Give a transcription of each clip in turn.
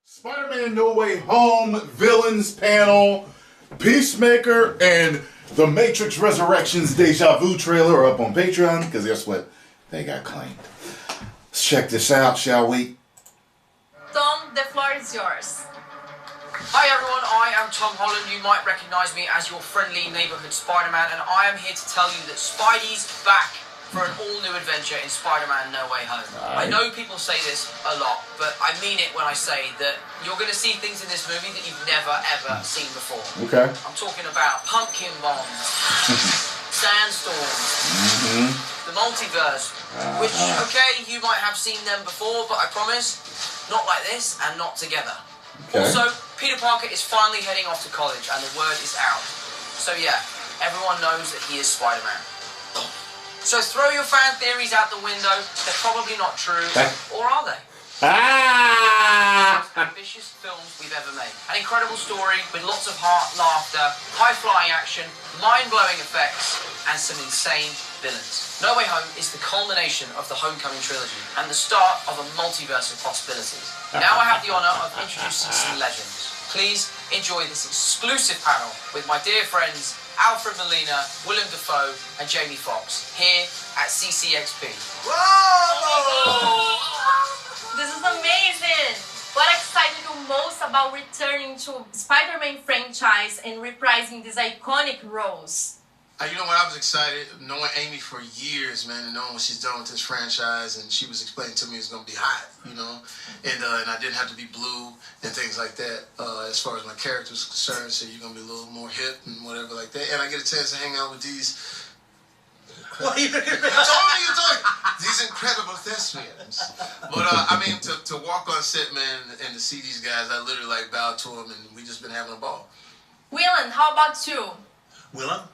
Spider-Man No Way Home Villains Panel, Peacemaker, and The Matrix Resurrections Deja Vu trailer are up on Patreon, because guess what? They got claimed. Let's check this out, shall we? Tom, the floor is yours. Hi everyone, I am Tom Holland. You might recognise me as your friendly neighbourhood Spider-Man, and I am here to tell you that Spidey's back for an all-new adventure in Spider-Man No Way Home. I know people say this a lot, but I mean it when I say that you're going to see things in this movie that you've never ever seen before. Okay. I'm talking about pumpkin bombs, sandstorms, the multiverse, which, okay, you might have seen them before, but I promise, not like this and not together. Okay. Also, Peter Parker is finally heading off to college and the word is out. So yeah, everyone knows that he is Spider-Man. So throw your fan theories out the window. They're probably not true, or are they? Most ambitious films we've ever made. An incredible story with lots of heart, laughter, high-flying action, mind-blowing effects, and some insane villains. No Way Home is the culmination of the Homecoming trilogy and the start of a multiverse of possibilities. Now I have the honour of introducing some legends. Please enjoy this exclusive panel with my dear friends Alfred Molina, Willem Dafoe, and Jamie Foxx here at CCXP. Whoa! This is amazing! What excited you most about returning to Spider-Man franchise and reprising these iconic roles? You know what, I was excited knowing Amy for years, man, and knowing what she's done with this franchise, and she was explaining to me it's going to be hot, you know, and I didn't have to be blue and things like that as far as my character was concerned, so you're going to be a little more hip and whatever like that, and I get a chance to hang out with these, what are you these incredible thespians. But, I mean, to walk on set, man, and to see these guys, I literally, like, bowed to them, and we just been having a ball. Willem, how about you? Willem?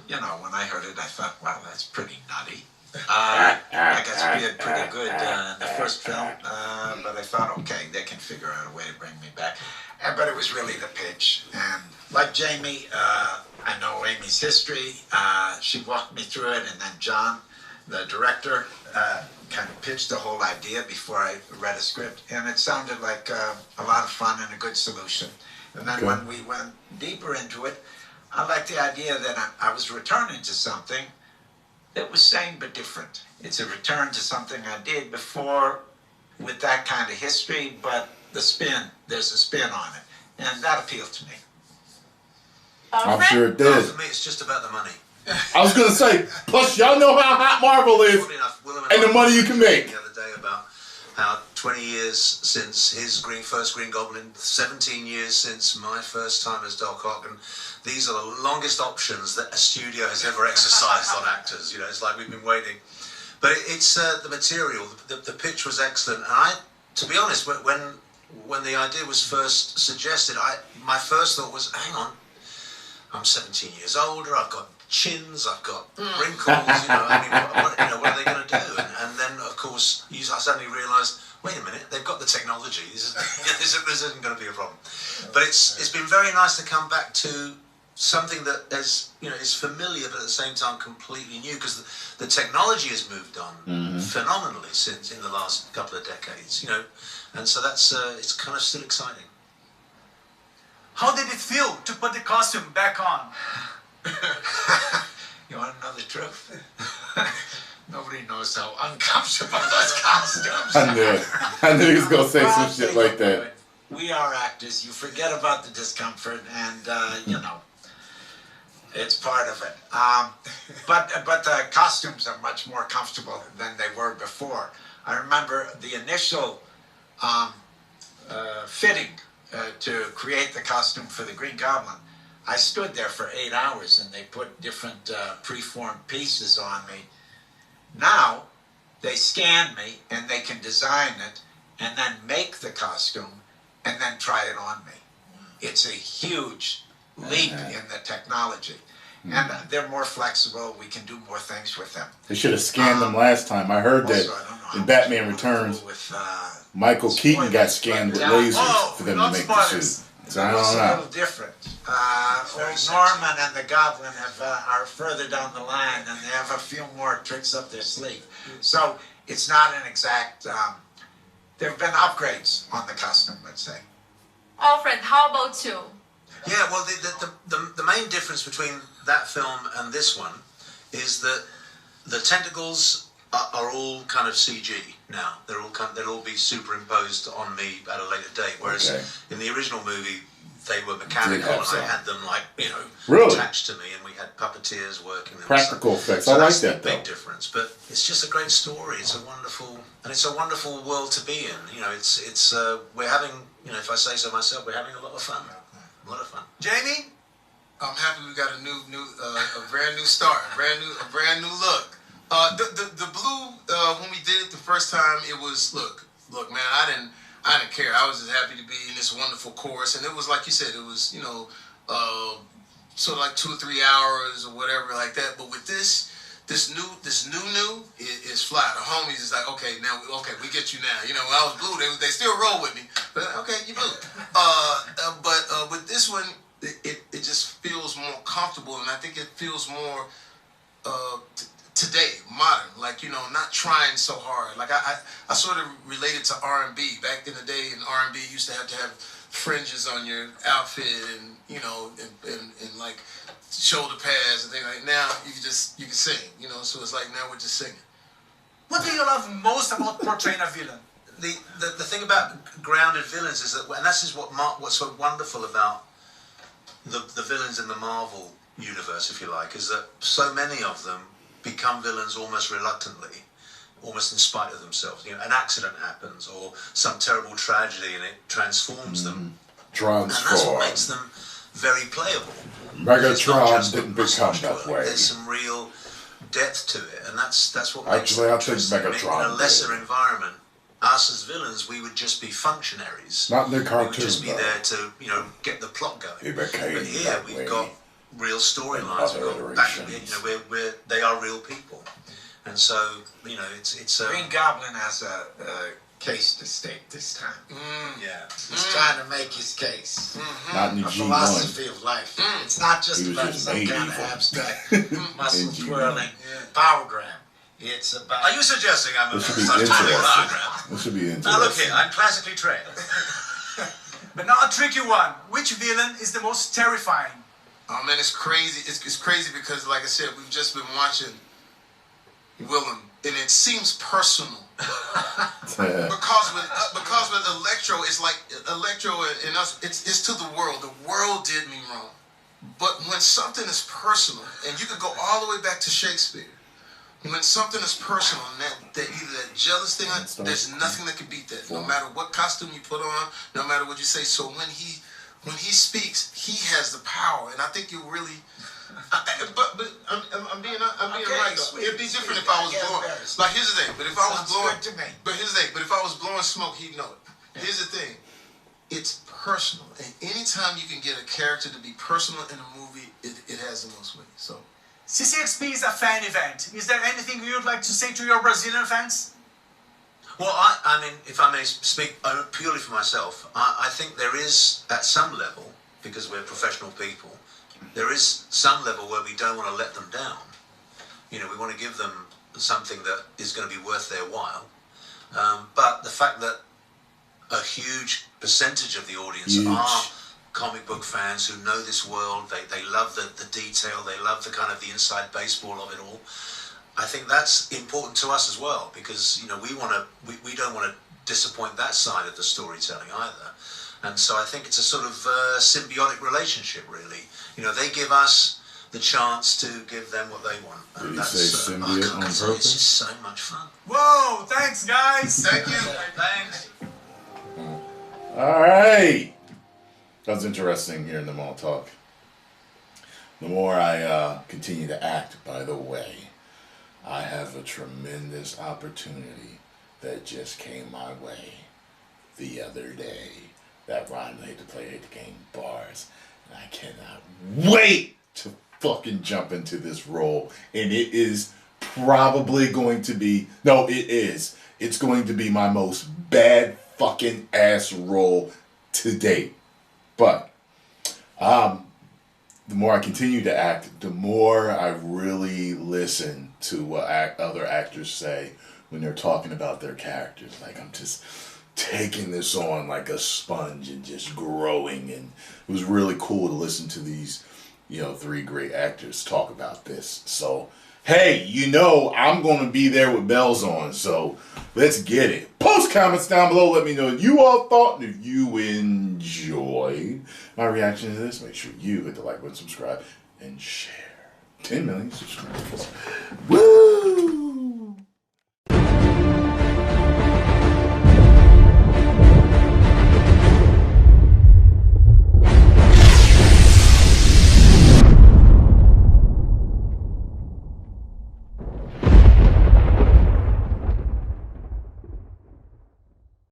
You know, when I heard it, I thought, wow, that's pretty nutty. I guess we did pretty good in the first film, but I thought, okay, they can figure out a way to bring me back. But it was really the pitch. And like Jamie, I know Amy's history. She walked me through it, and then John, the director, kind of pitched the whole idea before I read a script. And it sounded like a lot of fun and a good solution. And then when we went deeper into it, I liked the idea that I was returning to something that was same but different. It's a return to something I did before with that kind of history, but there's a spin on it. And that appealed to me. I'm sure it did. For me, it's just about the money. I was going to say, plus y'all know how hot Marvel is and the money you can make. The other day about how 20 years since his first Green Goblin, 17 years since my first time as Doc Ock, and these are the longest options that a studio has ever exercised on actors. You know, it's like we've been waiting. But it's the material, the pitch was excellent. And to be honest, when the idea was first suggested, my first thought was, hang on, I'm 17 years older, I've got chins, I've got wrinkles, you know, I mean, what are they going to do? And then, of course, I suddenly realised, wait a minute, they've got the technology, this isn't going to be a problem. But it's been very nice to come back to something that is familiar, but at the same time completely new, because the technology has moved on phenomenally since in the last couple of decades, you know, and so that's it's kind of still exciting. How did it feel to put the costume back on? You want to know the truth? Nobody knows how uncomfortable those costumes are. I knew it. I knew he was going to say some shit like that. We are actors. You forget about the discomfort, and, you know, it's part of it. But the costumes are much more comfortable than they were before. I remember the initial fitting to create the costume for the Green Goblin. I stood there for 8 hours, and they put different preformed pieces on me. Now, they scan me, and they can design it, and then make the costume, and then try it on me. It's a huge leap in the technology. And they're more flexible. We can do more things with them. They should have scanned them last time. I heard that in Batman Returns, Michael Keaton got scanned with lasers for them to make the suit. So I It's don't a know. little different. Old Norman and the Goblin are further down the line, and they have a few more tricks up their sleeve. So it's not an exact. There have been upgrades on the costume, let's say. Alfred, how about you? Yeah, well, the main difference between that film and this one is that the tentacles are all kind of CG now. They'll all be superimposed on me at a later date. Whereas in the original movie, they were mechanical, and I had them attached to me, and we had puppeteers working them. Practical effects. So I like that's that the though. big difference. But it's just a great story. It's a wonderful world to be in. You know, it's we're having, if I say so myself, we're having a lot of fun. A lot of fun. Jamie? I'm happy we got a brand new start, a brand new look. The blue when we did it the first time, it was look, man, I didn't care. I was just happy to be in this wonderful chorus, and it was like you said, it was sort of like 2 or 3 hours or whatever like that. But with this new is fly. The homies is like, okay, we get you now. When I was blue, they still roll with me, but okay, you blue. But with this one, it just feels more comfortable, and I think it feels more today, modern, not trying so hard. Like I sort of related to R&B. Back in the day, in R&B, you used to have fringes on your outfit, and and like shoulder pads and things like. Now you can sing, So it's like now we're just singing. What do you love most about portraying a villain? The thing about grounded villains is that, and this is what's so wonderful about the villains in the Marvel universe, if you like, is that so many of them become villains almost reluctantly, almost in spite of themselves. An accident happens or some terrible tragedy, and it transforms them. And that's what makes them very playable. Megatron didn't become that way. There's some real depth to it, and that's what makes Actually, it I think interesting. Megatron In a lesser environment, us as villains, we would just be functionaries. Not in the We cartoon, would just be though. there to, get the plot going. He became But here that we've way got real storylines. We've got they are real people, and so it's Green Goblin has a case to state this time. He's trying to make his case. Not in the A G1. philosophy of life. It's not just He was about just some made kind evil. of abstract muscle In G1. twirling power grab. It's about. Are you suggesting I'm a This should be such interesting. This should be interesting. Now look here, I'm classically trained. But now a tricky one. Which villain is the most terrifying? Oh man, it's crazy. It's crazy because, like I said, we've just been watching Willem, and it seems personal. because with Electro, it's like Electro and us. It's to the world. The world did me wrong. But when something is personal, and you could go all the way back to Shakespeare, when something is personal, and that either that jealous thing, there's nothing that can beat that. No matter what costume you put on, no matter what you say. So when he speaks, he has the power, and I think you really. But I'm being right though. It'd be different if I was blowing. Like here's the thing. But if I was blowing, but here's the thing. But if I was blowing smoke, he'd know it. Here's the thing. It's personal, and anytime you can get a character to be personal in a movie, it has the most weight. So. CCXP is a fan event. Is there anything you would like to say to your Brazilian fans? Well, I mean, if I may speak purely for myself, I think there is, at some level, because we're professional people, there is some level where we don't want to let them down. We want to give them something that is going to be worth their while. But the fact that a huge percentage of the audience are comic book fans who know this world, they love the detail, they love the kind of the inside baseball of it all. I think that's important to us as well, because we don't want to disappoint that side of the storytelling either. And so I think it's a sort of symbiotic relationship, really. They give us the chance to give them what they want. And Did you that's say symbiote on it's purpose? just so much fun. Whoa, thanks guys. Thank you. Thanks. All right. That was interesting hearing them all talk. The more I continue to act, by the way, I have a tremendous opportunity that just came my way the other day. That rhyme I had to play at the game bars. And I cannot wait to fucking jump into this role. And it is probably going to be, no, it is. It's going to be my most bad fucking ass role to date. But the more I continue to act, the more I really listen to what other actors say when they're talking about their characters. Like, I'm just taking this on like a sponge and just growing. And it was really cool to listen to these, you know, 3 great actors talk about this. So, hey, you know, I'm going to be there with bells on. So let's get it. Post comments down below. Let me know what you all thought. And if you enjoyed my reaction to this, make sure you hit the like button, subscribe, and share. 10 million subscribers. Woo!